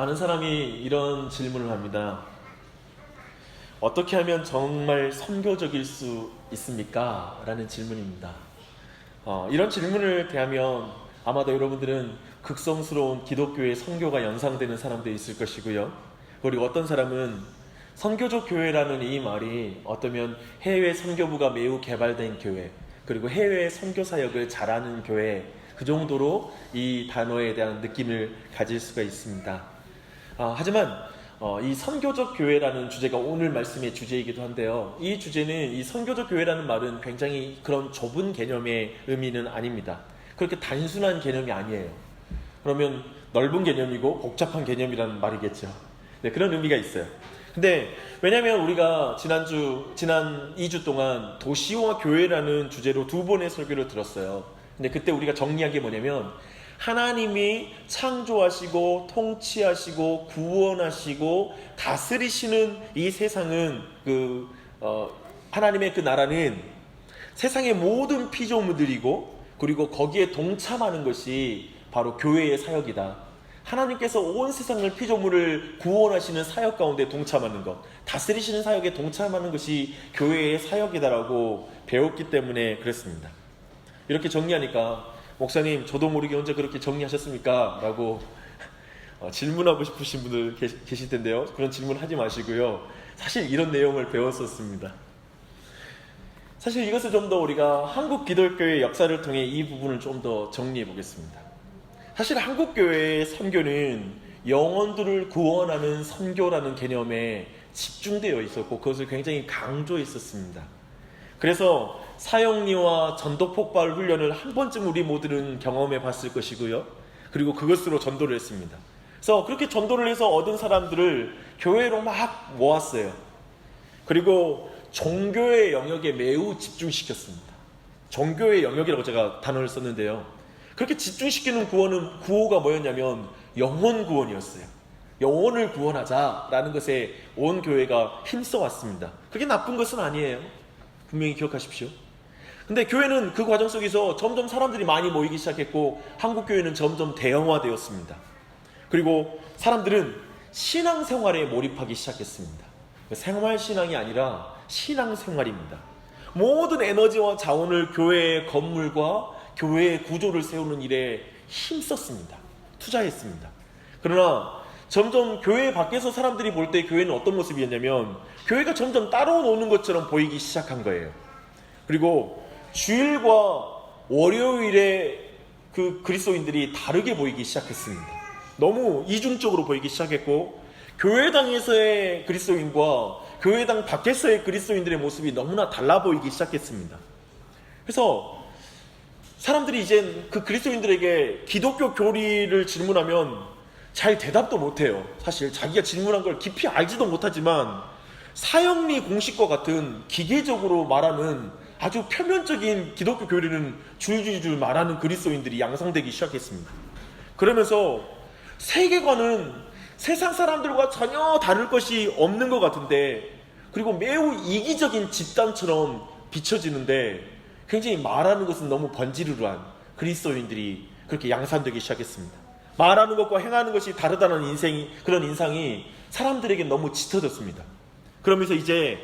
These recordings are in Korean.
많은 사람이 이런 질문을 합니다. 어떻게 하면 정말 선교적일 수 있습니까? 라는 질문입니다. 이런 질문을 대하면 아마도 여러분들은 극성스러운 기독교의 선교가 연상되는 사람들이 있을 것이고요. 그리고 어떤 사람은 선교적 교회라는 이 말이 어쩌면 해외 선교부가 매우 개발된 교회, 그리고 해외 선교 사역을 잘하는 교회, 그 정도로 이 단어에 대한 느낌을 가질 수가 있습니다. 하지만 이 선교적 교회라는 주제가 오늘 말씀의 주제이기도 한데요. 이 주제는, 이 선교적 교회라는 말은 굉장히 그런 좁은 개념의 의미는 아닙니다. 그렇게 단순한 개념이 아니에요. 그러면 넓은 개념이고 복잡한 개념이라는 말이겠죠. 네, 그런 의미가 있어요. 근데 왜냐면 우리가 지난 2주 동안 도시와 교회라는 주제로 2번의 설교를 들었어요. 근데 그때 우리가 정리한 게 뭐냐면, 하나님이 창조하시고 통치하시고 구원하시고 다스리시는 이 세상은 하나님의 그 나라는 세상의 모든 피조물들이고, 그리고 거기에 동참하는 것이 바로 교회의 사역이다. 하나님께서 온 세상을, 피조물을 구원하시는 사역 가운데 동참하는 것, 다스리시는 사역에 동참하는 것이 교회의 사역이다라고 배웠기 때문에 그랬습니다. 이렇게 정리하니까 목사님, 저도 모르게 언제 그렇게 정리하셨습니까? 라고 질문하고 싶으신 분들 계실 텐데요. 그런 질문 하지 마시고요. 사실 이런 내용을 배웠었습니다. 사실 이것을 좀 더 우리가 한국 기독교의 역사를 통해 이 부분을 좀 더 정리해 보겠습니다. 사실 한국 교회의 선교는 영혼들을 구원하는 선교라는 개념에 집중되어 있었고, 그것을 굉장히 강조했었습니다. 그래서 사형리와 전도폭발 훈련을 한 번쯤 우리 모두는 경험해 봤을 것이고요. 그리고 그것으로 전도를 했습니다. 그래서 그렇게 전도를 해서 얻은 사람들을 교회로 막 모았어요. 그리고 종교의 영역에 매우 집중시켰습니다. 종교의 영역이라고 제가 단어를 썼는데요. 그렇게 집중시키는 구호가 뭐였냐면 영혼 구원이었어요. 영혼을 구원하자라는 것에 온 교회가 힘써왔습니다. 그게 나쁜 것은 아니에요. 분명히 기억하십시오. 근데 교회는 그 과정 속에서 점점 사람들이 많이 모이기 시작했고, 한국 교회는 점점 대형화되었습니다. 그리고 사람들은 신앙생활에 몰입하기 시작했습니다. 생활신앙이 아니라 신앙생활입니다. 모든 에너지와 자원을 교회의 건물과 교회의 구조를 세우는 일에 힘썼습니다. 투자했습니다. 그러나 점점 교회 밖에서 사람들이 볼 때 교회는 어떤 모습이었냐면, 교회가 점점 따라오는 것처럼 보이기 시작한 거예요. 그리고 주일과 월요일에 그 그리스도인들이 다르게 보이기 시작했습니다. 너무 이중적으로 보이기 시작했고, 교회당에서의 그리스도인과 교회당 밖에서의 그리스도인들의 모습이 너무나 달라 보이기 시작했습니다. 그래서 사람들이 이제 그 그리스도인들에게 기독교 교리를 질문하면 잘 대답도 못해요. 사실 자기가 질문한 걸 깊이 알지도 못하지만 사형리 공식과 같은 기계적으로 말하는 아주 표면적인 기독교 교리는 줄줄줄 말하는 그리스도인들이 양성되기 시작했습니다. 그러면서 세계관은 세상 사람들과 전혀 다를 것이 없는 것 같은데, 그리고 매우 이기적인 집단처럼 비춰지는데, 굉장히 말하는 것은 너무 번지르르한 그리스도인들이 그렇게 양산되기 시작했습니다. 말하는 것과 행하는 것이 다르다는 그런 인상이 사람들에게 너무 짙어졌습니다. 그러면서 이제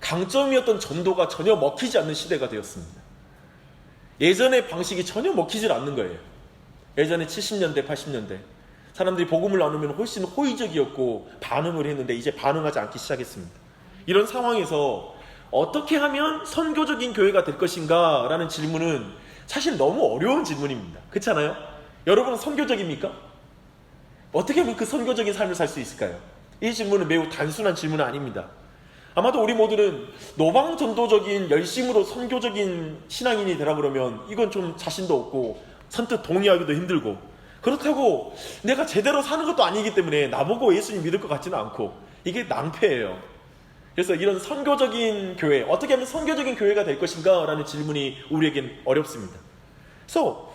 강점이었던 전도가 전혀 먹히지 않는 시대가 되었습니다. 예전의 방식이 전혀 먹히질 않는 거예요. 예전에 70년대, 80년대 사람들이 복음을 나누면 훨씬 호의적이었고 반응을 했는데, 이제 반응하지 않기 시작했습니다. 이런 상황에서 어떻게 하면 선교적인 교회가 될 것인가 라는 질문은 사실 너무 어려운 질문입니다. 그렇잖아요? 여러분은 선교적입니까? 어떻게 하면 그 선교적인 삶을 살 수 있을까요? 이 질문은 매우 단순한 질문은 아닙니다. 아마도 우리 모두는 노방전도적인 열심으로 선교적인 신앙인이 되라 그러면 이건 좀 자신도 없고 선뜻 동의하기도 힘들고, 그렇다고 내가 제대로 사는 것도 아니기 때문에 나보고 예수님 믿을 것 같지는 않고, 이게 낭패예요. 그래서 이런 선교적인 교회, 어떻게 하면 선교적인 교회가 될 것인가 라는 질문이 우리에겐 어렵습니다. 그래서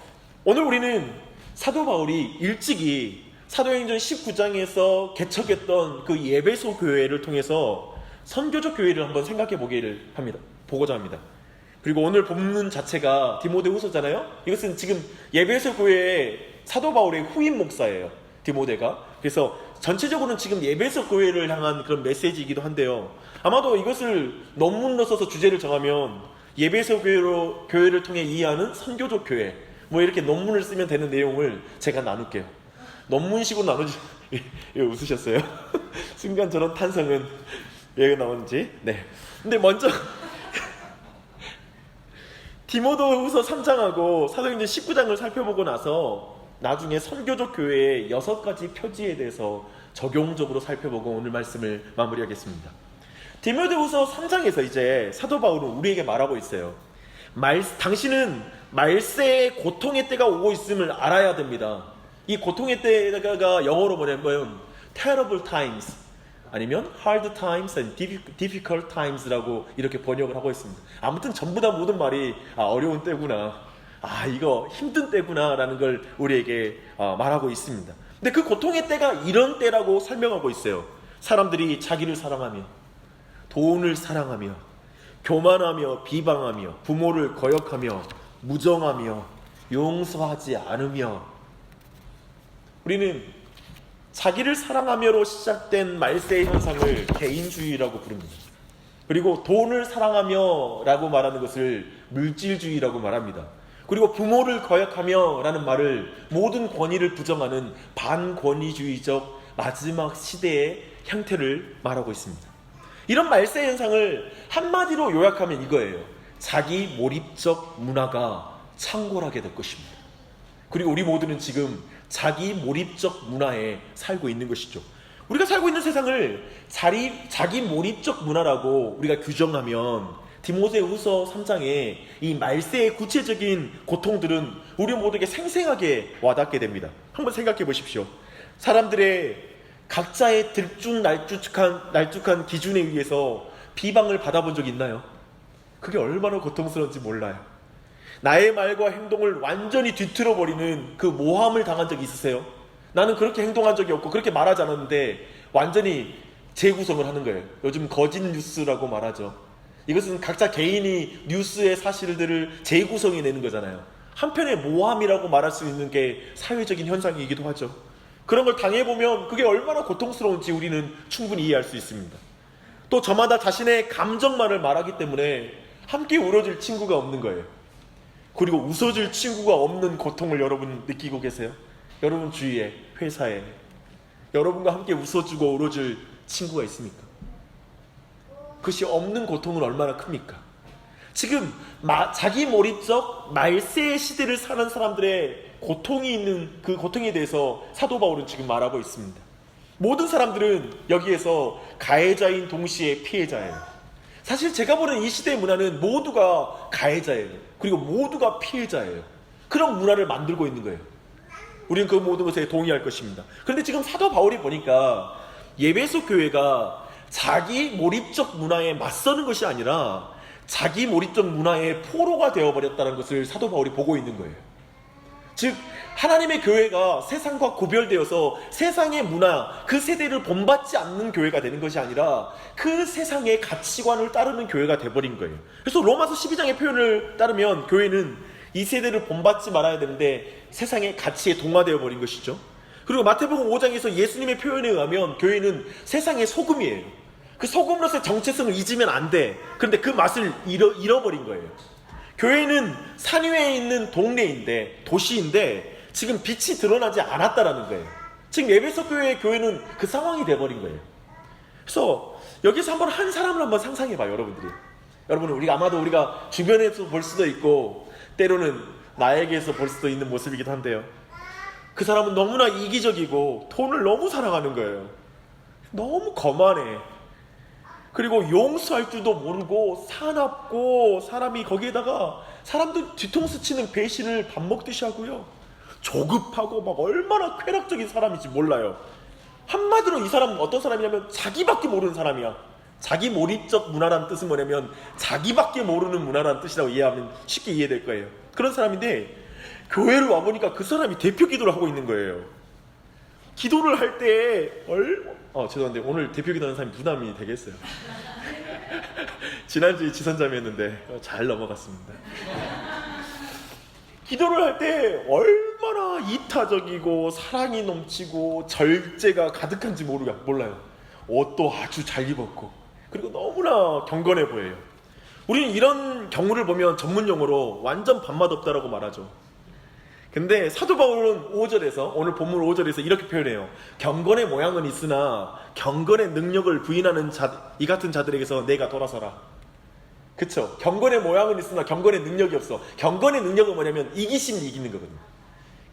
오늘 우리는 사도 바울이 일찍이 사도행전 19장에서 개척했던 그 예배소 교회를 통해서 선교적 교회를 한번 생각해 보고자 합니다. 그리고 오늘 본문 자체가 디모데후서잖아요. 이것은 지금 예배소 교회의 사도 바울의 후임 목사예요, 디모데가. 그래서 전체적으로는 지금 예배석 교회를 향한 그런 메시지이기도 한데요. 아마도 이것을 논문으로 써서 주제를 정하면 예배석 교회를 통해 이해하는 선교적 교회, 뭐 이렇게 논문을 쓰면 되는 내용을 제가 나눌게요. 논문식으로 나누지. 왜 웃으셨어요? 순간 저런 탄성은 왜 나오는지. 네. 근데 먼저 디모데후서 3장하고 사도행전 19장을 살펴보고 나서 나중에 선교적 교회의 6가지 표지에 대해서 적용적으로 살펴보고 오늘 말씀을 마무리하겠습니다. 디모데후서 3장에서 이제 사도 바울은 우리에게 말하고 있어요. 당신은 말세의 고통의 때가 오고 있음을 알아야 됩니다. 이 고통의 때가 영어로 뭐냐면 terrible times 아니면 hard times and difficult times라고 이렇게 번역을 하고 있습니다. 아무튼 전부 다 모든 말이 어려운 때구나, 이거 힘든 때구나 라는 걸 우리에게 말하고 있습니다. 근데 그 고통의 때가 이런 때라고 설명하고 있어요. 사람들이 자기를 사랑하며 돈을 사랑하며 교만하며 비방하며 부모를 거역하며 무정하며 용서하지 않으며. 우리는 자기를 사랑하며로 시작된 말세의 현상을 개인주의라고 부릅니다. 그리고 돈을 사랑하며 라고 말하는 것을 물질주의라고 말합니다. 그리고 부모를 거역하며 라는 말을 모든 권위를 부정하는 반권위주의적 마지막 시대의 형태를 말하고 있습니다. 이런 말세 현상을 한마디로 요약하면 이거예요. 자기 몰입적 문화가 창궐하게 될 것입니다. 그리고 우리 모두는 지금 자기 몰입적 문화에 살고 있는 것이죠. 우리가 살고 있는 세상을 자기 몰입적 문화라고 우리가 규정하면 디모데후서 3장의 이 말세의 구체적인 고통들은 우리 모두에게 생생하게 와닿게 됩니다. 한번 생각해 보십시오. 사람들의 각자의 들쭉날쭉한 기준에 의해서 비방을 받아본 적 있나요? 그게 얼마나 고통스러운지 몰라요. 나의 말과 행동을 완전히 뒤틀어버리는 그 모함을 당한 적이 있으세요? 나는 그렇게 행동한 적이 없고 그렇게 말하지 않았는데 완전히 재구성을 하는 거예요. 요즘 거짓 뉴스라고 말하죠. 이것은 각자 개인이 뉴스의 사실들을 재구성해내는 거잖아요. 한편의 모함이라고 말할 수 있는 게 사회적인 현상이기도 하죠. 그런 걸 당해보면 그게 얼마나 고통스러운지 우리는 충분히 이해할 수 있습니다. 또 저마다 자신의 감정만을 말하기 때문에 함께 울어줄 친구가 없는 거예요. 그리고 웃어줄 친구가 없는 고통을 여러분 느끼고 계세요? 여러분 주위에, 회사에 여러분과 함께 웃어주고 울어줄 친구가 있습니까? 그것이 없는 고통은 얼마나 큽니까? 지금 자기 몰입적 말세의 시대를 사는 사람들의 고통이 있는 그 고통에 대해서 사도 바울은 지금 말하고 있습니다. 모든 사람들은 여기에서 가해자인 동시에 피해자예요. 사실 제가 보는 이 시대의 문화는 모두가 가해자예요. 그리고 모두가 피해자예요. 그런 문화를 만들고 있는 거예요. 우리는 그 모든 것에 동의할 것입니다. 그런데 지금 사도 바울이 보니까 예배소 교회가 자기 몰입적 문화에 맞서는 것이 아니라 자기 몰입적 문화의 포로가 되어버렸다는 것을 사도 바울이 보고 있는 거예요. 즉 하나님의 교회가 세상과 구별되어서 세상의 문화, 그 세대를 본받지 않는 교회가 되는 것이 아니라 그 세상의 가치관을 따르는 교회가 돼버린 거예요. 그래서 로마서 12장의 표현을 따르면 교회는 이 세대를 본받지 말아야 되는데 세상의 가치에 동화되어 버린 것이죠. 그리고 마태복음 5장에서 예수님의 표현에 의하면 교회는 세상의 소금이에요. 그 소금으로서의 정체성을 잊으면 안 돼. 그런데 그 맛을 잃어버린 거예요. 교회는 산 위에 있는 동네인데, 도시인데 지금 빛이 드러나지 않았다라는 거예요. 지금 에베소 교회는 그 상황이 돼버린 거예요. 그래서 여기서 한 사람을 한번 상상해봐요, 여러분들이. 여러분은 아마도 우리가 주변에서 볼 수도 있고 때로는 나에게서 볼 수도 있는 모습이기도 한데요. 그 사람은 너무나 이기적이고 돈을 너무 사랑하는 거예요. 너무 거만해. 그리고 용서할 줄도 모르고 사납고 사람이 거기에다가 사람들 뒤통수 치는 배신을 밥 먹듯이 하고요. 조급하고 막 얼마나 쾌락적인 사람인지 몰라요. 한마디로 이 사람은 어떤 사람이냐면 자기밖에 모르는 사람이야. 자기 몰입적 문화라는 뜻은 뭐냐면 자기밖에 모르는 문화라는 뜻이라고 이해하면 쉽게 이해될 거예요. 그런 사람인데 교회를 와보니까 그 사람이 대표 기도를 하고 있는 거예요. 기도를 할 때 죄송한데 오늘 대표 기도하는 사람이 부담이 되겠어요. 지난주에 지선자매였는데 잘 넘어갔습니다. 기도를 할 때 얼마나 얼마나 이타적이고 사랑이 넘치고 절제가 가득한지 몰라요. 옷도 아주 잘 입었고, 그리고 너무나 경건해 보여요. 우리는 이런 경우를 보면 전문 용어로 완전 밥맛 없다라고 말하죠. 근데 사도 바울은 5절에서, 오늘 본문 5절에서 이렇게 표현해요. 경건의 모양은 있으나 경건의 능력을 부인하는 이 같은 자들에게서 내가 돌아서라. 그쵸? 경건의 모양은 있으나 경건의 능력이 없어. 경건의 능력은 뭐냐면 이기심을 이기는 거거든요.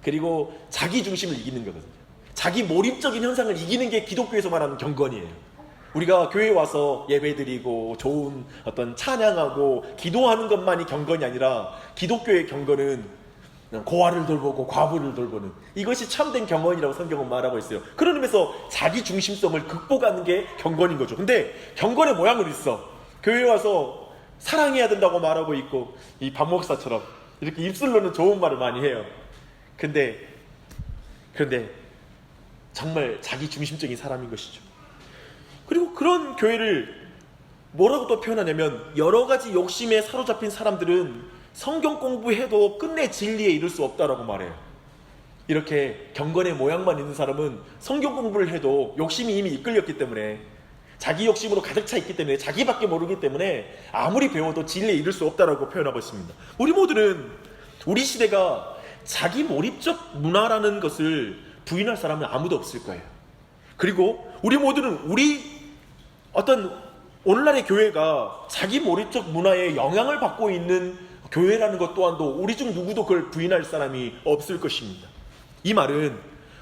그리고 자기 중심을 이기는 거거든요. 자기 몰입적인 현상을 이기는 게 기독교에서 말하는 경건이에요. 우리가 교회에 와서 예배드리고 좋은 어떤 찬양하고 기도하는 것만이 경건이 아니라, 기독교의 경건은 고아를 돌보고 과부를 돌보는, 이것이 참된 경건이라고 성경은 말하고 있어요. 그런 의미에서 자기 중심성을 극복하는 게 경건인 거죠. 근데 경건의 모양은 있어. 교회에 와서 사랑해야 된다고 말하고 있고, 이 박 목사처럼 이렇게 입술로는 좋은 말을 많이 해요. 그런데 정말 자기 중심적인 사람인 것이죠. 그리고 그런 교회를 뭐라고 또 표현하냐면, 여러 가지 욕심에 사로잡힌 사람들은 성경 공부해도 끝내 진리에 이를 수 없다라고 말해요. 이렇게 경건의 모양만 있는 사람은 성경 공부를 해도 욕심이 이미 이끌렸기 때문에, 자기 욕심으로 가득 차 있기 때문에, 자기밖에 모르기 때문에 아무리 배워도 진리에 이를 수 없다라고 표현하고 있습니다. 우리 모두는, 우리 시대가 자기 몰입적 문화라는 것을 부인할 사람은 아무도 없을 거예요. 그리고 우리 모두는 어떤 오늘날의 교회가 자기 몰입적 문화에 영향을 받고 있는 교회라는 것 또한도 우리 중 누구도 그걸 부인할 사람이 없을 것입니다. 이 말은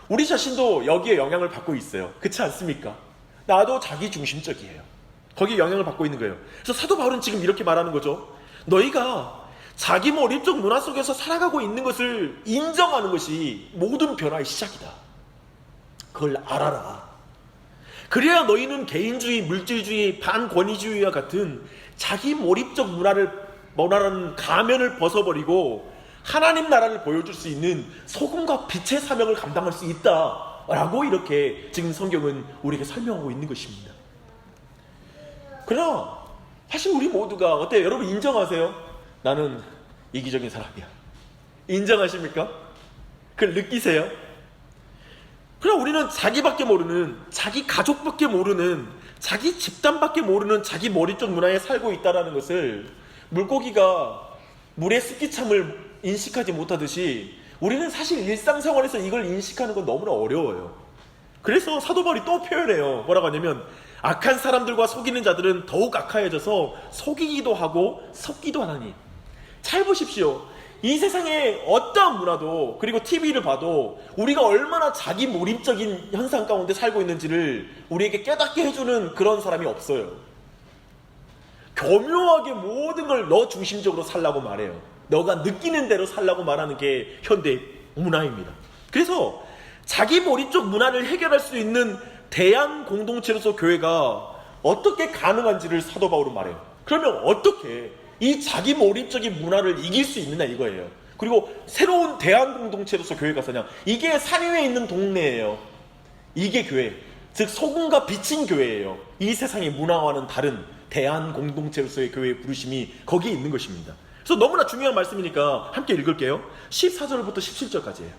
우리 자신도 여기에 영향을 받고 있어요. 그렇지 않습니까? 나도 자기 중심적이에요. 거기에 영향을 받고 있는 거예요. 그래서 사도 바울은 지금 이렇게 말하는 거죠. 너희가 자기 몰입적 문화 속에서 살아가고 있는 것을 인정하는 것이 모든 변화의 시작이다. 그걸 알아라. 그래야 너희는 개인주의, 물질주의, 반권위주의와 같은 자기 몰입적 문화라는 가면을 벗어버리고 하나님 나라를 보여줄 수 있는 소금과 빛의 사명을 감당할 수 있다라고 이렇게 지금 성경은 우리에게 설명하고 있는 것입니다. 그러나 사실 우리 모두가 어때요? 여러분 인정하세요? 나는 이기적인 사람이야. 인정하십니까? 그걸 느끼세요? 그러나 우리는 자기밖에 모르는, 자기 가족밖에 모르는, 자기 집단밖에 모르는 자기 몰입적 문화에 살고 있다는 것을, 물고기가 물의 습기참을 인식하지 못하듯이 우리는 사실 일상생활에서 이걸 인식하는 건 너무나 어려워요. 그래서 사도 바울이 또 표현해요. 뭐라고 하냐면, 악한 사람들과 속이는 자들은 더욱 악하여져서 속이기도 하고 섞기도 하나니. 잘 보십시오. 이 세상에 어떠한 문화도, 그리고 TV를 봐도 우리가 얼마나 자기 몰입적인 현상 가운데 살고 있는지를 우리에게 깨닫게 해주는 그런 사람이 없어요. 교묘하게 모든 걸 너 중심적으로 살라고 말해요. 너가 느끼는 대로 살라고 말하는 게 현대 문화입니다. 그래서 자기 몰입적 문화를 해결할 수 있는 대안 공동체로서 교회가 어떻게 가능한지를 사도 바울은 말해요. 그러면 어떻게 이 자기 몰입적인 문화를 이길 수 있느냐 이거예요. 그리고 새로운 대안 공동체로서 교회가 서냐, 이게 산 위에 있는 동네예요. 이게 교회, 즉 소금과 빛인 교회예요. 이 세상의 문화와는 다른 대안 공동체로서의 교회의 부르심이 거기에 있는 것입니다. 그래서 너무나 중요한 말씀이니까 함께 읽을게요. 14절부터 17절까지예요.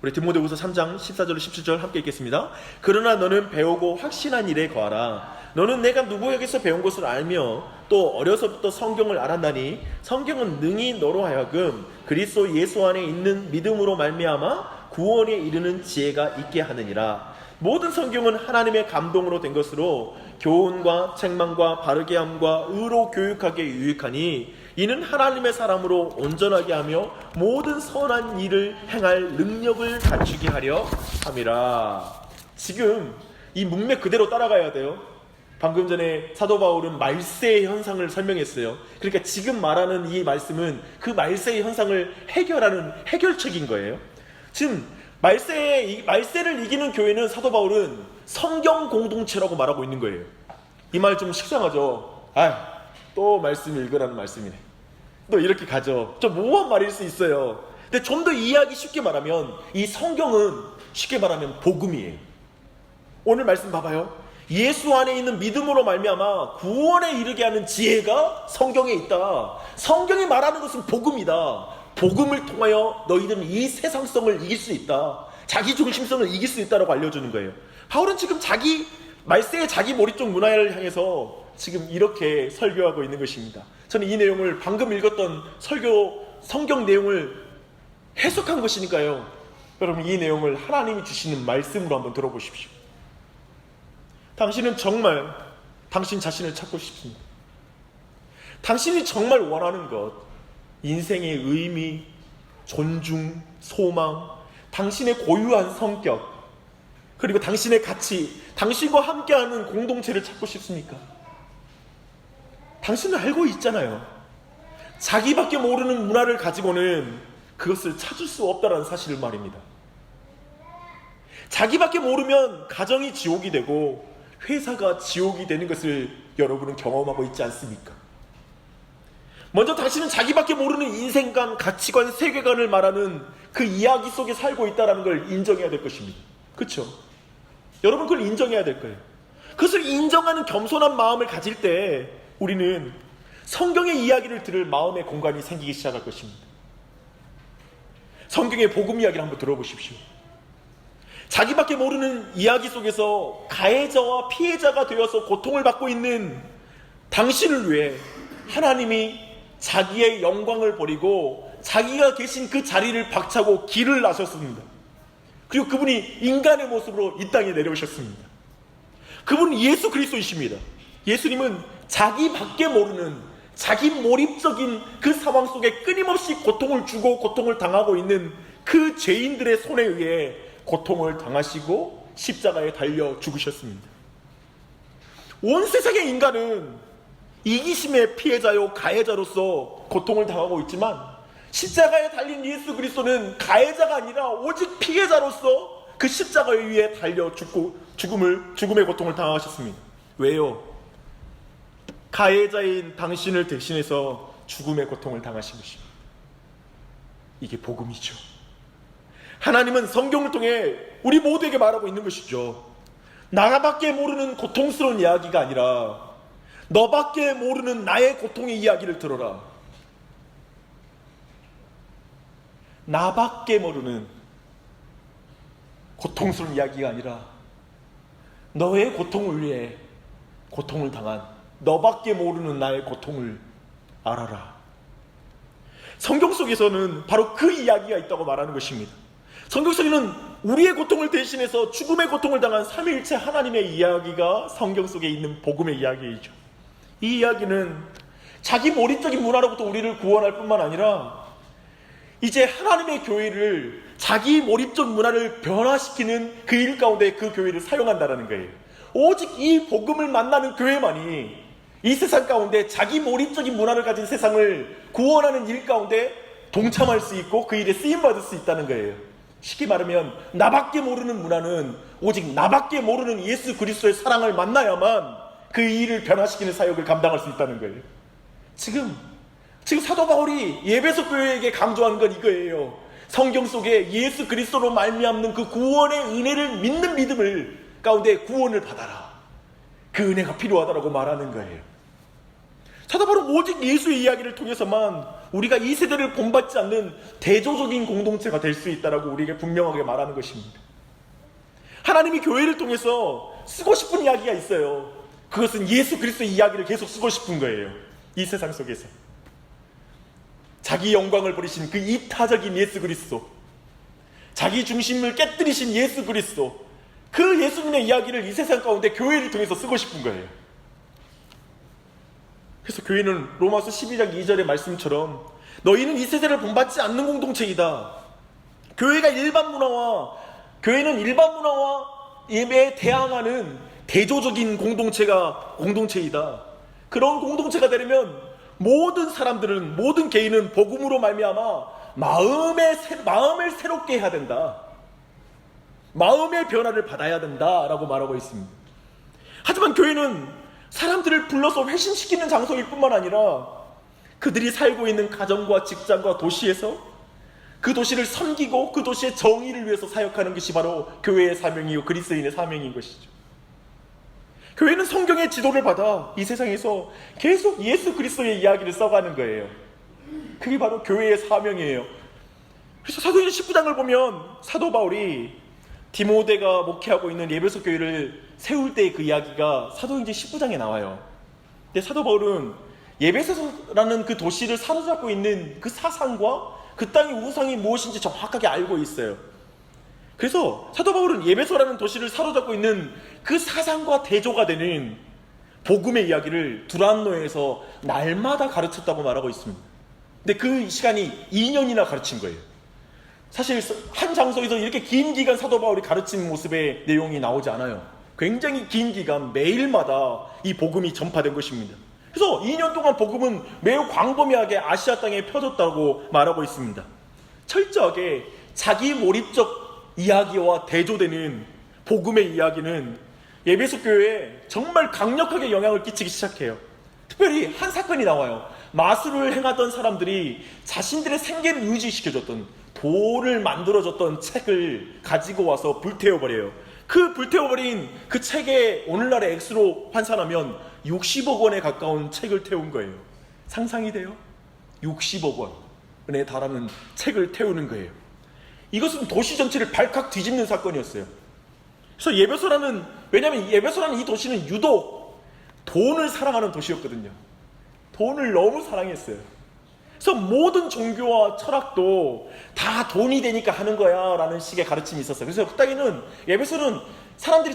우리 디모데후서 3장 14절로 17절 함께 읽겠습니다. 그러나 너는 배우고 확신한 일에 거하라. 너는 내가 누구에게서 배운 것을 알며 또 어려서부터 성경을 알았나니 성경은 능히 너로 하여금 그리스도 예수 안에 있는 믿음으로 말미암아 구원에 이르는 지혜가 있게 하느니라. 모든 성경은 하나님의 감동으로 된 것으로 교훈과 책망과 바르게 함과 의로 교육하기에 유익하니 이는 하나님의 사람으로 온전하게 하며 모든 선한 일을 행할 능력을 갖추게 하려 함이라. 지금 이 문맥 그대로 따라가야 돼요. 방금 전에 사도 바울은 말세의 현상을 설명했어요. 그러니까 지금 말하는 이 말씀은 그 말세의 현상을 해결하는 해결책인 거예요. 지금 말세를 이기는 교회는 사도 바울은 성경 공동체라고 말하고 있는 거예요. 이 말 좀 식상하죠. 또 말씀 읽으라는 말씀이네. 또 이렇게 가죠. 좀 모호한 말일 수 있어요. 근데 좀 더 이해하기 쉽게 말하면 이 성경은 쉽게 말하면 복음이에요. 오늘 말씀 봐봐요. 예수 안에 있는 믿음으로 말미암아 구원에 이르게 하는 지혜가 성경에 있다. 성경이 말하는 것은 복음이다. 복음을 통하여 너희들은 이 세상성을 이길 수 있다. 자기 중심성을 이길 수 있다라고 알려주는 거예요. 바울은 지금 말세의 자기 몰입적 문화를 향해서 지금 이렇게 설교하고 있는 것입니다. 저는 이 내용을 방금 읽었던 성경 내용을 해석한 것이니까요. 여러분, 이 내용을 하나님이 주시는 말씀으로 한번 들어보십시오. 당신은 정말 당신 자신을 찾고 싶습니다. 당신이 정말 원하는 것, 인생의 의미, 존중, 소망, 당신의 고유한 성격, 그리고 당신의 가치, 당신과 함께하는 공동체를 찾고 싶습니까? 당신은 알고 있잖아요. 자기밖에 모르는 문화를 가지고는 그것을 찾을 수 없다는 사실을 말입니다. 자기밖에 모르면 가정이 지옥이 되고 회사가 지옥이 되는 것을 여러분은 경험하고 있지 않습니까? 먼저 당신은 자기밖에 모르는 인생관, 가치관, 세계관을 말하는 그 이야기 속에 살고 있다는 걸 인정해야 될 것입니다. 그렇죠? 여러분, 그걸 인정해야 될 거예요. 그것을 인정하는 겸손한 마음을 가질 때 우리는 성경의 이야기를 들을 마음의 공간이 생기기 시작할 것입니다. 성경의 복음 이야기를 한번 들어보십시오. 자기밖에 모르는 이야기 속에서 가해자와 피해자가 되어서 고통을 받고 있는 당신을 위해 하나님이 자기의 영광을 버리고 자기가 계신 그 자리를 박차고 길을 나셨습니다. 그리고 그분이 인간의 모습으로 이 땅에 내려오셨습니다. 그분은 예수 그리스도이십니다. 예수님은 자기밖에 모르는 자기 몰입적인 그 상황 속에 끊임없이 고통을 주고 고통을 당하고 있는 그 죄인들의 손에 의해 고통을 당하시고 십자가에 달려 죽으셨습니다. 온 세상의 인간은 이기심의 피해자요 가해자로서 고통을 당하고 있지만 십자가에 달린 예수 그리스도는 가해자가 아니라 오직 피해자로서 그 십자가에 의해 달려 죽음의 고통을 당하셨습니다. 왜요? 가해자인 당신을 대신해서 죽음의 고통을 당하신 것입니다. 이게 복음이죠. 하나님은 성경을 통해 우리 모두에게 말하고 있는 것이죠. 나밖에 모르는 고통스러운 이야기가 아니라 너밖에 모르는 나의 고통의 이야기를 들어라. 나밖에 모르는 고통스러운 이야기가 아니라 너의 고통을 위해 고통을 당한 너밖에 모르는 나의 고통을 알아라. 성경 속에서는 바로 그 이야기가 있다고 말하는 것입니다. 성경 속에는 우리의 고통을 대신해서 죽음의 고통을 당한 삼위일체 하나님의 이야기가 성경 속에 있는 복음의 이야기이죠. 이 이야기는 자기 몰입적인 문화로부터 우리를 구원할 뿐만 아니라 이제 하나님의 교회를 자기 몰입적 문화를 변화시키는 그 일 가운데 그 교회를 사용한다는 거예요. 오직 이 복음을 만나는 교회만이 이 세상 가운데 자기 몰입적인 문화를 가진 세상을 구원하는 일 가운데 동참할 수 있고 그 일에 쓰임받을 수 있다는 거예요. 쉽게 말하면 나밖에 모르는 문화는 오직 나밖에 모르는 예수 그리스도의 사랑을 만나야만 그 일을 변화시키는 사역을 감당할 수 있다는 거예요. 지금 사도 바울이 예배소 교회에게 강조하는 건 이거예요. 성경 속에 예수 그리스도로 말미암는 그 구원의 은혜를 믿는 믿음을 가운데 구원을 받아라. 그 은혜가 필요하다고 말하는 거예요. 사도 바울은 오직 예수의 이야기를 통해서만 우리가 이 세대를 본받지 않는 대조적인 공동체가 될 수 있다고 우리에게 분명하게 말하는 것입니다. 하나님이 교회를 통해서 쓰고 싶은 이야기가 있어요. 그것은 예수 그리스도의 이야기를 계속 쓰고 싶은 거예요. 이 세상 속에서 자기 영광을 버리신 그 이타적인 예수 그리스도, 자기 중심을 깨뜨리신 예수 그리스도, 그 예수님의 이야기를 이 세상 가운데 교회를 통해서 쓰고 싶은 거예요. 그래서 교회는 로마서 12장 2절의 말씀처럼 너희는 이 세대를 본받지 않는 공동체이다. 교회는 일반 문화와 예배에 대항하는 대조적인 공동체이다. 그런 공동체가 되려면 모든 사람들은, 모든 개인은 복음으로 말미암아 마음을 새롭게 해야 된다. 마음의 변화를 받아야 된다라고 말하고 있습니다. 하지만 교회는 사람들을 불러서 회심시키는 장소일 뿐만 아니라 그들이 살고 있는 가정과 직장과 도시에서 그 도시를 섬기고 그 도시의 정의를 위해서 사역하는 것이 바로 교회의 사명이고 그리스도인의 사명인 것이죠. 교회는 성경의 지도를 받아 이 세상에서 계속 예수 그리스도의 이야기를 써가는 거예요. 그게 바로 교회의 사명이에요. 그래서 사도행전 19장을 보면 사도 바울이 디모데가 목회하고 있는 에베소 교회를 세울 때의 그 이야기가 사도행전 19장에 나와요. 근데 사도 바울은 에베소라는 그 도시를 사로잡고 있는 그 사상과 그 땅의 우상이 무엇인지 정확하게 알고 있어요. 그래서 사도 바울은 에베소라는 도시를 사로잡고 있는 그 사상과 대조가 되는 복음의 이야기를 두란노에서 날마다 가르쳤다고 말하고 있습니다. 근데 그 시간이 2년이나 가르친 거예요. 사실 한 장소에서 이렇게 긴 기간 사도 바울이 가르친 모습의 내용이 나오지 않아요. 굉장히 긴 기간 매일마다 이 복음이 전파된 것입니다. 그래서 2년 동안 복음은 매우 광범위하게 아시아 땅에 펴졌다고 말하고 있습니다. 철저하게 자기 몰입적 이야기와 대조되는 복음의 이야기는 에베소 교회에 정말 강력하게 영향을 끼치기 시작해요. 특별히 한 사건이 나와요. 마술을 행하던 사람들이 자신들의 생계를 유지시켜줬던, 돌을 만들어줬던 책을 가지고 와서 불태워버려요. 그 불태워버린 그 책에 오늘날의 액수로 환산하면 60억 원에 가까운 책을 태운 거예요. 상상이 돼요? 60억 원에 달하는 책을 태우는 거예요. 이것은 도시 전체를 발칵 뒤집는 사건이었어요. 그래서 왜냐하면 에베소라는 이 도시는 유독 돈을 사랑하는 도시였거든요. 돈을 너무 사랑했어요. 그래서 모든 종교와 철학도 다 돈이 되니까 하는 거야 라는 식의 가르침이 있었어요. 그래서 그 땅에는, 에베소는 사람들이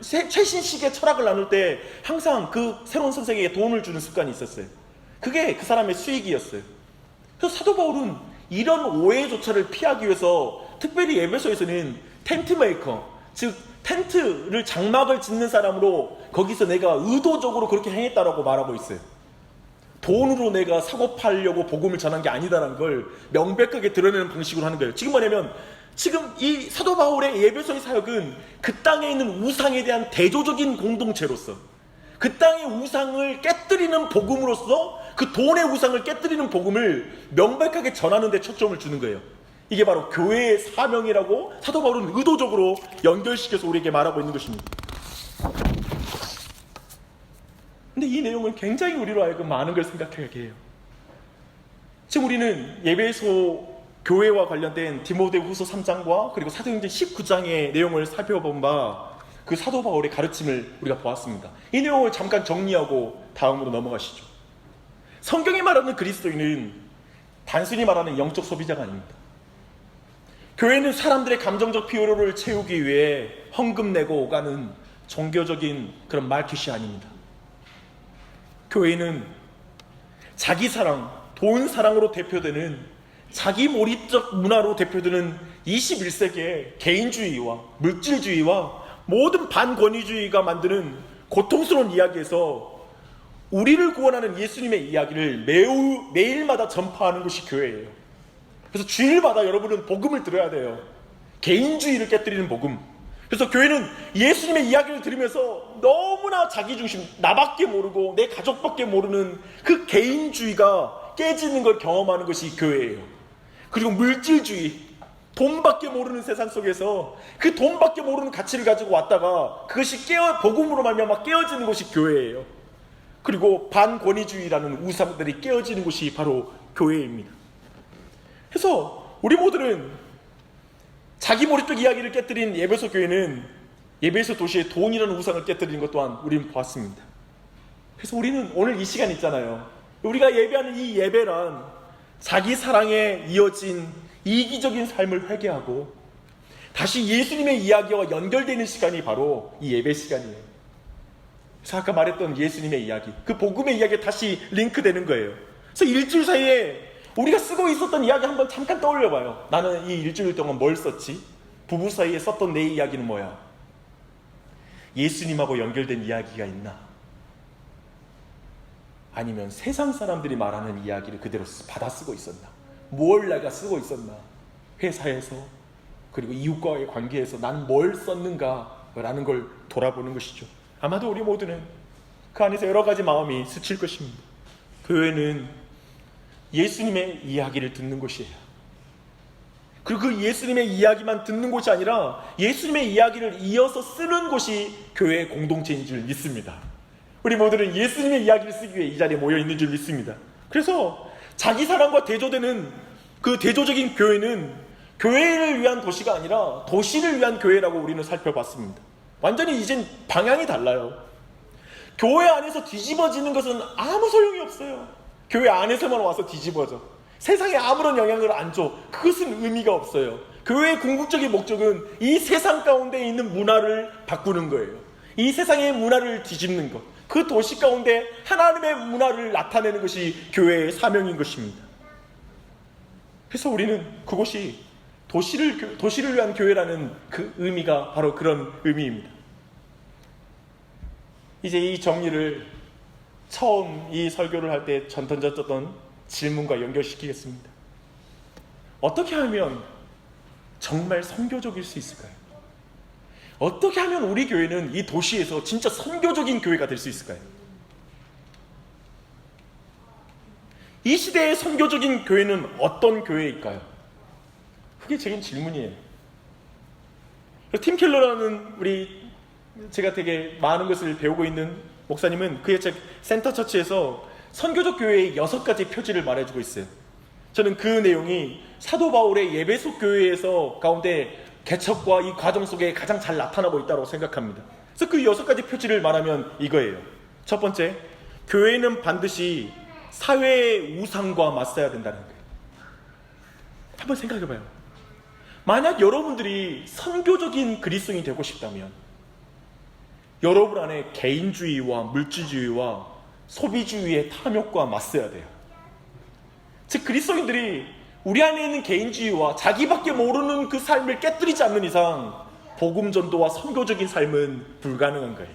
최신식의 철학을 나눌 때 항상 그 새로운 선생에게 돈을 주는 습관이 있었어요. 그게 그 사람의 수익이었어요. 그래서 사도 바울은 이런 오해조차를 피하기 위해서 특별히 에베소에서는 텐트 메이커, 즉 텐트를 장막을 짓는 사람으로 거기서 내가 의도적으로 그렇게 행했다라고 말하고 있어요. 돈으로 내가 사고 팔려고 복음을 전한 게 아니다라는 걸 명백하게 드러내는 방식으로 하는 거예요. 지금 뭐냐면, 지금 이 사도 바울의 에베소의 사역은 그 땅에 있는 우상에 대한 대조적인 공동체로서, 그 땅의 우상을 깨뜨리는 복음으로서 그 돈의 우상을 깨뜨리는 복음을 명백하게 전하는 데 초점을 주는 거예요. 이게 바로 교회의 사명이라고 사도 바울은 의도적으로 연결시켜서 우리에게 말하고 있는 것입니다. 근데 이 내용은 굉장히 우리로 하여금 많은 걸 생각하게 해요. 지금 우리는 에베소 교회와 관련된 디모데후서 3장과 그리고 사도행전 19장의 내용을 살펴본 바 그 사도 바울의 가르침을 우리가 보았습니다. 이 내용을 잠깐 정리하고 다음으로 넘어가시죠. 성경이 말하는 그리스도인은 단순히 말하는 영적 소비자가 아닙니다. 교회는 사람들의 감정적 필요를 채우기 위해 헌금 내고 오가는 종교적인 그런 마켓이 아닙니다. 교회는 자기 사랑, 돈 사랑으로 대표되는 자기 몰입적 문화로 대표되는 21세기의 개인주의와 물질주의와 모든 반권위주의가 만드는 고통스러운 이야기에서 우리를 구원하는 예수님의 이야기를 매일마다 전파하는 것이 교회예요. 그래서 주일마다 여러분은 복음을 들어야 돼요. 개인주의를 깨뜨리는 복음. 그래서 교회는 예수님의 이야기를 들으면서 너무나 자기중심, 나밖에 모르고 내 가족밖에 모르는 그 개인주의가 깨지는 걸 경험하는 것이 교회예요. 그리고 물질주의, 돈밖에 모르는 세상 속에서 그 돈밖에 모르는 가치를 가지고 왔다가 그것이 복음으로 말미암아 깨어지는 것이 교회예요. 그리고 반권위주의라는 우상들이 깨어지는 것이 바로 교회입니다. 그래서 우리 모두는 자기 몰입적 이야기를 깨뜨린 에베소 교회는 에베소 도시의 돈이라는 우상을 깨뜨리는 것 또한 우리는 보았습니다. 그래서 우리는 오늘 이 시간 있잖아요. 우리가 예배하는 이 예배란 자기 사랑에 이어진 이기적인 삶을 회개하고 다시 예수님의 이야기와 연결되는 시간이 바로 이 예배 시간이에요. 그래서 아까 말했던 예수님의 이야기, 그 복음의 이야기에 다시 링크되는 거예요. 그래서 일주일 사이에 우리가 쓰고 있었던 이야기 한번 잠깐 떠올려봐요. 나는 이 일주일 동안 뭘 썼지? 부부 사이에 썼던 내 이야기는 뭐야? 예수님하고 연결된 이야기가 있나? 아니면 세상 사람들이 말하는 이야기를 그대로 받아 쓰고 있었나? 뭘 내가 쓰고 있었나? 회사에서, 그리고 이웃과의 관계에서 난 뭘 썼는가? 라는 걸 돌아보는 것이죠. 아마도 우리 모두는 그 안에서 여러 가지 마음이 스칠 것입니다. 교회는 예수님의 이야기를 듣는 곳이에요. 그리고 그 예수님의 이야기만 듣는 곳이 아니라 예수님의 이야기를 이어서 쓰는 곳이 교회의 공동체인 줄 믿습니다. 우리 모두는 예수님의 이야기를 쓰기 위해 이 자리에 모여 있는 줄 믿습니다. 그래서 자기 사랑과 대조되는 그 대조적인 교회는 교회를 위한 도시가 아니라 도시를 위한 교회라고 우리는 살펴봤습니다. 완전히 이젠 방향이 달라요. 교회 안에서 뒤집어지는 것은 아무 소용이 없어요. 교회 안에서만 와서 뒤집어져. 세상에 아무런 영향을 안 줘. 그것은 의미가 없어요. 교회의 궁극적인 목적은 이 세상 가운데 있는 문화를 바꾸는 거예요. 이 세상의 문화를 뒤집는 것. 그 도시 가운데 하나님의 문화를 나타내는 것이 교회의 사명인 것입니다. 그래서 우리는 그곳이 도시를 위한 교회라는 그 의미가 바로 그런 의미입니다. 이제 이 정리를 처음 이 설교를 할 때 던졌던 질문과 연결시키겠습니다. 어떻게 하면 정말 선교적일 수 있을까요? 어떻게 하면 우리 교회는 이 도시에서 진짜 선교적인 교회가 될 수 있을까요? 이 시대의 선교적인 교회는 어떤 교회일까요? 그게 제 질문이에요. 팀 켈러라는 제가 되게 많은 것을 배우고 있는 목사님은 그의 책 센터 처치에서 선교적 교회의 6가지 표지를 말해주고 있어요. 저는 그 내용이 사도 바울의 예배소 교회에서 가운데 개척과 이 과정 속에 가장 잘 나타나고 있다고 생각합니다. 그래서 그 6가지 표지를 말하면 이거예요. 첫 번째, 교회는 반드시 사회의 우상과 맞서야 된다는 거예요. 한번 생각해봐요. 만약 여러분들이 선교적인 그리스도인이 되고 싶다면 여러분 안에 개인주의와 물질주의와 소비주의의 탐욕과 맞서야 돼요. 즉 그리스도인들이 우리 안에 있는 개인주의와 자기밖에 모르는 그 삶을 깨뜨리지 않는 이상 복음 전도와 선교적인 삶은 불가능한 거예요.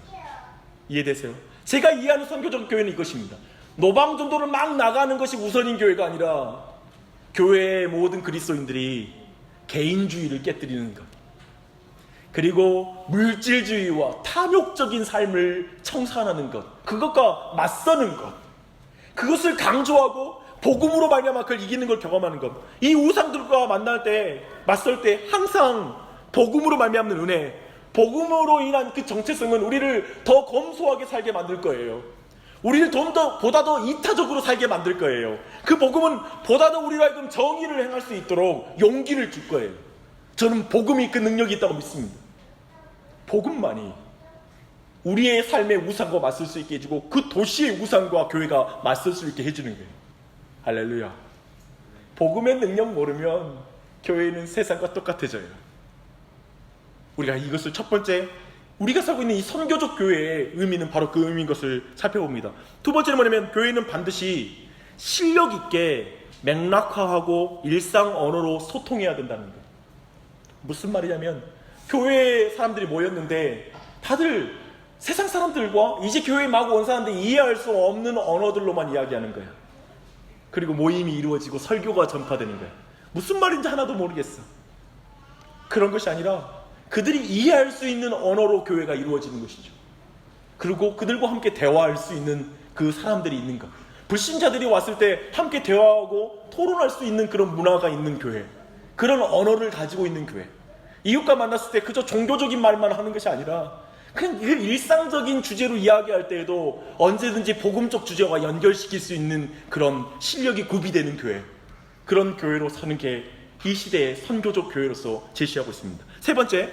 이해되세요? 제가 이해하는 선교적 교회는 이것입니다. 노방 전도를 막 나가는 것이 우선인 교회가 아니라 교회의 모든 그리스도인들이 개인주의를 깨뜨리는 것, 그리고 물질주의와 탐욕적인 삶을 청산하는 것, 그것과 맞서는 것, 그것을 강조하고 복음으로 말미암아 그걸 이기는 걸 경험하는 것. 이 우상들과 맞설 때 항상 복음으로 말미암는 은혜, 복음으로 인한 그 정체성은 우리를 더 검소하게 살게 만들 거예요. 우리를 보다 더 이타적으로 살게 만들 거예요. 그 복음은 보다 더 우리로 하여금 정의를 행할 수 있도록 용기를 줄 거예요. 저는 복음이 그 능력이 있다고 믿습니다. 복음만이 우리의 삶의 우상과 맞설 수 있게 해주고 그 도시의 우상과 교회가 맞설 수 있게 해주는 거예요. 할렐루야. 복음의 능력 모르면 교회는 세상과 똑같아져요. 우리가 이것을 첫 번째, 우리가 살고 있는 이 선교적 교회의 의미는 바로 그 의미인 것을 살펴봅니다. 두 번째는 뭐냐면 교회는 반드시 실력 있게 맥락화하고 일상 언어로 소통해야 된다는 거예요. 무슨 말이냐면 교회에 사람들이 모였는데 다들 세상 사람들과 이제 교회에 막 온 사람들이 이해할 수 없는 언어들로만 이야기하는 거예요. 그리고 모임이 이루어지고 설교가 전파되는 거예요. 무슨 말인지 하나도 모르겠어. 그런 것이 아니라 그들이 이해할 수 있는 언어로 교회가 이루어지는 것이죠. 그리고 그들과 함께 대화할 수 있는 그 사람들이 있는 것, 불신자들이 왔을 때 함께 대화하고 토론할 수 있는 그런 문화가 있는 교회, 그런 언어를 가지고 있는 교회, 이웃과 만났을 때 그저 종교적인 말만 하는 것이 아니라 그냥 일상적인 주제로 이야기할 때에도 언제든지 복음적 주제와 연결시킬 수 있는 그런 실력이 구비되는 교회, 그런 교회로 사는 게 이 시대의 선교적 교회로서 제시하고 있습니다. 세 번째,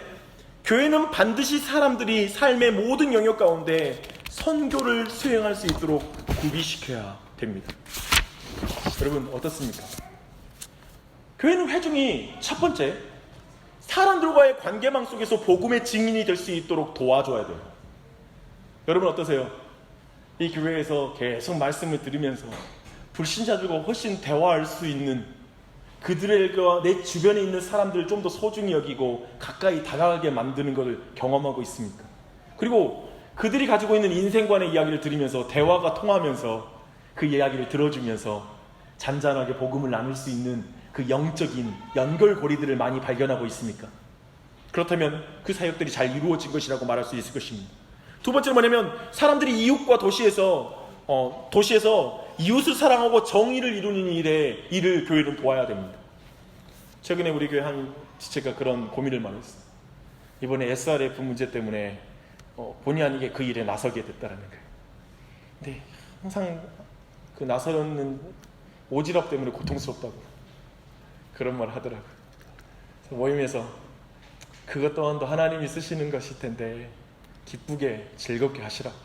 교회는 반드시 사람들이 삶의 모든 영역 가운데 선교를 수행할 수 있도록 구비시켜야 됩니다. 여러분 어떻습니까? 교회는 회중이 첫 번째, 사람들과의 관계망 속에서 복음의 증인이 될 수 있도록 도와줘야 돼요. 여러분 어떠세요? 이 교회에서 계속 말씀을 들으면서 불신자들과 훨씬 대화할 수 있는, 그들과 내 주변에 있는 사람들을 좀 더 소중히 여기고 가까이 다가가게 만드는 것을 경험하고 있습니까? 그리고 그들이 가지고 있는 인생관의 이야기를 들으면서 대화가 통하면서 그 이야기를 들어주면서 잔잔하게 복음을 나눌 수 있는 그 영적인 연결고리들을 많이 발견하고 있습니까? 그렇다면 그 사역들이 잘 이루어진 것이라고 말할 수 있을 것입니다. 두 번째는 뭐냐면 사람들이 이웃과 도시에서 이웃을 사랑하고 정의를 이루는 일을 교회는 도와야 됩니다. 최근에 우리 교회 한 지체가 그런 고민을 많이 했어요. 이번에 SRF 문제 때문에 본의 아니게 그 일에 나서게 됐다는 거예요. 근데 항상 그 나서는 오지랖 때문에 고통스럽다고 그런 말 하더라고요. 모임에서 그것 또한도 하나님이 쓰시는 것일 텐데 기쁘게 즐겁게 하시라고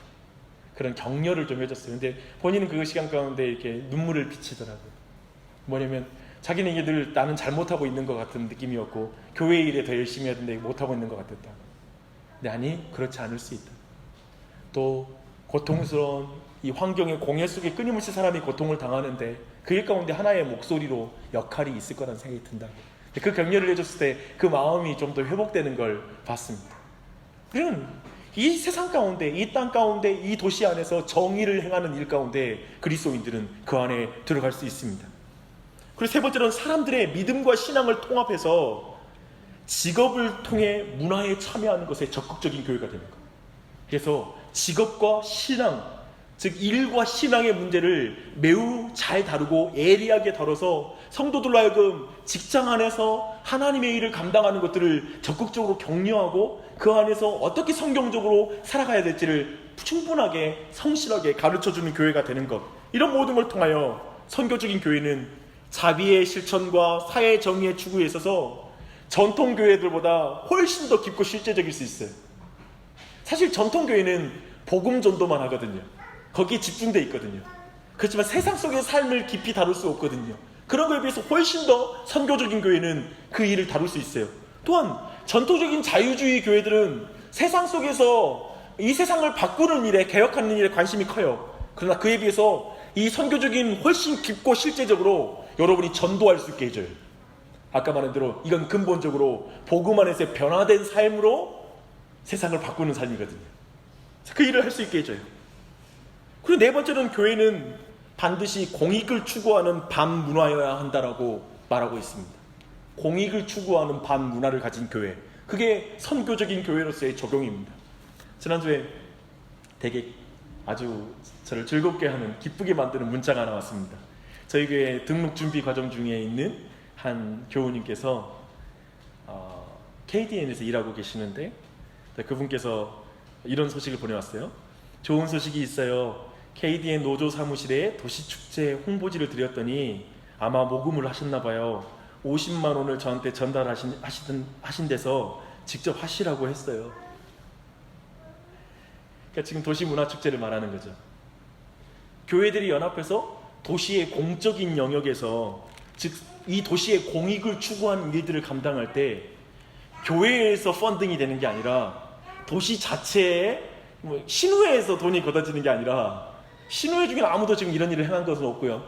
그런 격려를 좀 해줬어요. 근데 본인은 그 시간 가운데 이렇게 눈물을 비치더라고요. 뭐냐면 자기는 이게 늘 나는 잘못하고 있는 것 같은 느낌이었고 교회 일에 더 열심히 해야 되는데 못하고 있는 것 같았다. 근데 아니, 그렇지 않을 수 있다. 또 고통스러운 이 환경의 공해 속에 끊임없이 사람이 고통을 당하는데 그 일 가운데 하나의 목소리로 역할이 있을 거라는 생각이 든다고. 그 격려를 해줬을 때 그 마음이 좀 더 회복되는 걸 봤습니다. 우리는 이 세상 가운데, 이 땅 가운데, 이 도시 안에서 정의를 행하는 일 가운데 그리스도인들은 그 안에 들어갈 수 있습니다. 그리고 세 번째로는 사람들의 믿음과 신앙을 통합해서 직업을 통해 문화에 참여하는 것에 적극적인 교회가 되는 것. 그래서 직업과 신앙, 즉 일과 신앙의 문제를 매우 잘 다루고 예리하게 다뤄서 성도들로 하여금 직장 안에서 하나님의 일을 감당하는 것들을 적극적으로 격려하고 그 안에서 어떻게 성경적으로 살아가야 될지를 충분하게 성실하게 가르쳐주는 교회가 되는 것. 이런 모든 걸 통하여 선교적인 교회는 자비의 실천과 사회 정의의 추구에 있어서 전통 교회들보다 훨씬 더 깊고 실제적일 수 있어요. 사실 전통 교회는 복음 전도만 하거든요. 거기에 집중되어 있거든요. 그렇지만 세상 속의 삶을 깊이 다룰 수 없거든요. 그런 거에 비해서 훨씬 더 선교적인 교회는 그 일을 다룰 수 있어요. 또한 전통적인 자유주의 교회들은 세상 속에서 이 세상을 바꾸는 일에, 개혁하는 일에 관심이 커요. 그러나 그에 비해서 이 선교적인 훨씬 깊고 실제적으로 여러분이 전도할 수 있게 해줘요. 아까 말한 대로 이건 근본적으로 복음 안에서 변화된 삶으로 세상을 바꾸는 삶이거든요. 그 일을 할 수 있게 해줘요. 그리고 네 번째는 교회는 반드시 공익을 추구하는 반문화여야 한다라고 말하고 있습니다. 공익을 추구하는 반문화를 가진 교회, 그게 선교적인 교회로서의 적용입니다. 지난주에 되게 아주 저를 즐겁게 하는, 기쁘게 만드는 문자가 하나 왔습니다. 저희 교회 등록 준비 과정 중에 있는 한 교우님께서 KDN에서 일하고 계시는데 그분께서 이런 소식을 보내왔어요. 좋은 소식이 있어요. KDN 노조 사무실에 도시축제 홍보지를 드렸더니 아마 모금을 하셨나봐요. 50만 원을 저한테 전달하신 데서 직접 하시라고 했어요. 그러니까 지금 도시문화축제를 말하는 거죠. 교회들이 연합해서 도시의 공적인 영역에서, 즉 이 도시의 공익을 추구하는 일들을 감당할 때 교회에서 펀딩이 되는 게 아니라 도시 자체에 신우회에서 돈이 걷어지는 게 아니라, 신우회 중에 아무도 지금 이런 일을 행한 것은 없고요,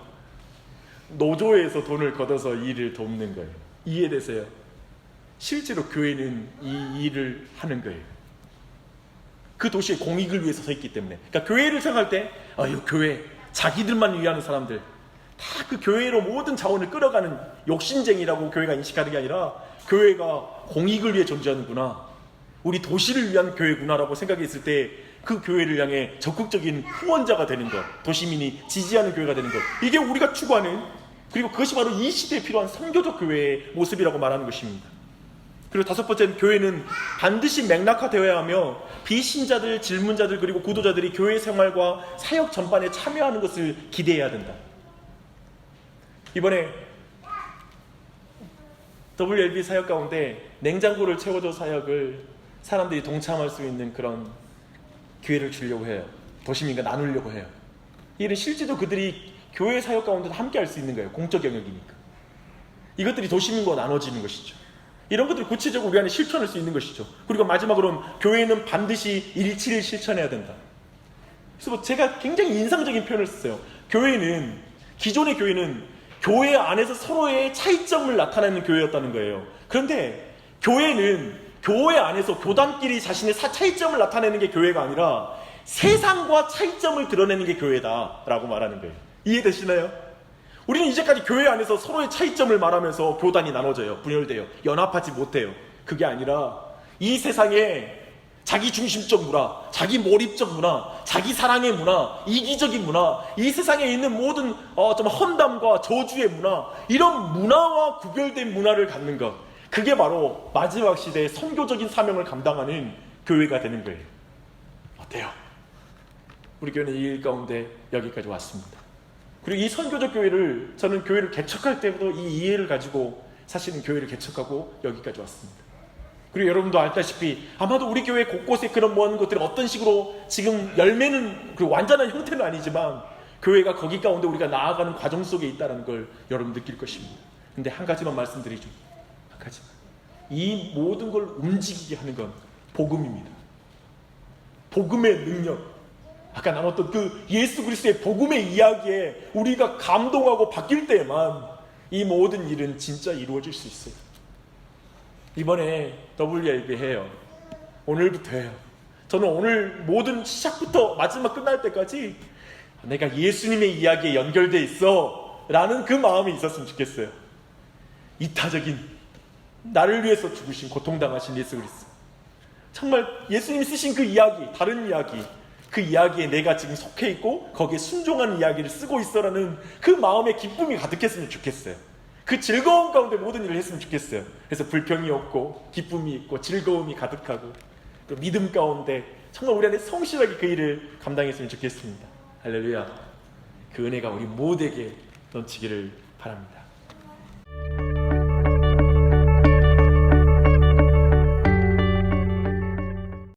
노조에서 돈을 걷어서 이 일을 돕는 거예요. 이해되세요? 실제로 교회는 이 일을 하는 거예요. 그 도시의 공익을 위해서 서 있기 때문에. 그러니까 교회를 생각할 때 이 교회 자기들만 위하는 사람들, 다 그 교회로 모든 자원을 끌어가는 욕심쟁이라고 교회가 인식하는 게 아니라 교회가 공익을 위해 존재하는구나, 우리 도시를 위한 교회구나라고 생각했을 때 그 교회를 향해 적극적인 후원자가 되는 것, 도시민이 지지하는 교회가 되는 것, 이게 우리가 추구하는, 그리고 그것이 바로 이 시대에 필요한 선교적 교회의 모습이라고 말하는 것입니다. 그리고 다섯 번째는 교회는 반드시 맥락화되어야 하며 비신자들, 질문자들, 그리고 구도자들이 교회 생활과 사역 전반에 참여하는 것을 기대해야 된다. 이번에 WLB 사역 가운데 냉장고를 채워줘 사역을 사람들이 동참할 수 있는 그런 기회를 주려고 해요. 도시민과 나누려고 해요. 이는 실제로 그들이 교회 사역 가운데도 함께 할 수 있는 거예요. 공적 영역이니까. 이것들이 도시민과 나눠지는 것이죠. 이런 것들을 구체적으로 우리 안에 실천할 수 있는 것이죠. 그리고 마지막으로는 교회는 반드시 일치를 실천해야 된다. 그래서 제가 굉장히 인상적인 표현을 썼어요. 교회는, 기존의 교회는 교회 안에서 서로의 차이점을 나타내는 교회였다는 거예요. 그런데 교회는 교회 안에서 교단끼리 자신의 차이점을 나타내는 게 교회가 아니라 세상과 차이점을 드러내는 게 교회다라고 말하는 거예요. 이해되시나요? 우리는 이제까지 교회 안에서 서로의 차이점을 말하면서 교단이 나눠져요. 분열돼요. 연합하지 못해요. 그게 아니라 이 세상에 자기 중심적 문화, 자기 몰입적 문화, 자기 사랑의 문화, 이기적인 문화, 이 세상에 있는 모든 좀 험담과 저주의 문화, 이런 문화와 구별된 문화를 갖는 것, 그게 바로 마지막 시대의 선교적인 사명을 감당하는 교회가 되는 거예요. 어때요? 우리 교회는 이 일 가운데 여기까지 왔습니다. 그리고 이 선교적 교회를 저는 교회를 개척할 때부터 이 이해를 가지고 사실은 교회를 개척하고 여기까지 왔습니다. 그리고 여러분도 알다시피 아마도 우리 교회 곳곳에 그런 모든 것들이 어떤 식으로 지금 열매는 그 완전한 형태는 아니지만 교회가 거기 가운데 우리가 나아가는 과정 속에 있다는 걸 여러분 느낄 것입니다. 근데 한 가지만 말씀드리죠. 한 가지만. 이 모든 걸 움직이게 하는 건 복음입니다. 복음의 능력. 아까 나눴던 그 예수 그리스도의 복음의 이야기에 우리가 감동하고 바뀔 때만 이 모든 일은 진짜 이루어질 수 있어요. 이번에 WLB 해요. 오늘부터 해요. 저는 오늘 모든 시작부터 마지막 끝날 때까지 내가 예수님의 이야기에 연결돼 있어 라는 그 마음이 있었으면 좋겠어요. 이타적인 나를 위해서 죽으신 고통당하신 예수 그리스도, 정말 예수님이 쓰신 그 이야기, 다른 이야기, 그 이야기에 내가 지금 속해 있고 거기에 순종하는 이야기를 쓰고 있어라는 그 마음의 기쁨이 가득했으면 좋겠어요. 그 즐거움 가운데 모든 일을 했으면 좋겠어요. 그래서 불평이 없고 기쁨이 있고 즐거움이 가득하고 또 믿음 가운데 정말 우리 안에 성실하게 그 일을 감당했으면 좋겠습니다. 할렐루야. 그 은혜가 우리 모두에게 넘치기를 바랍니다.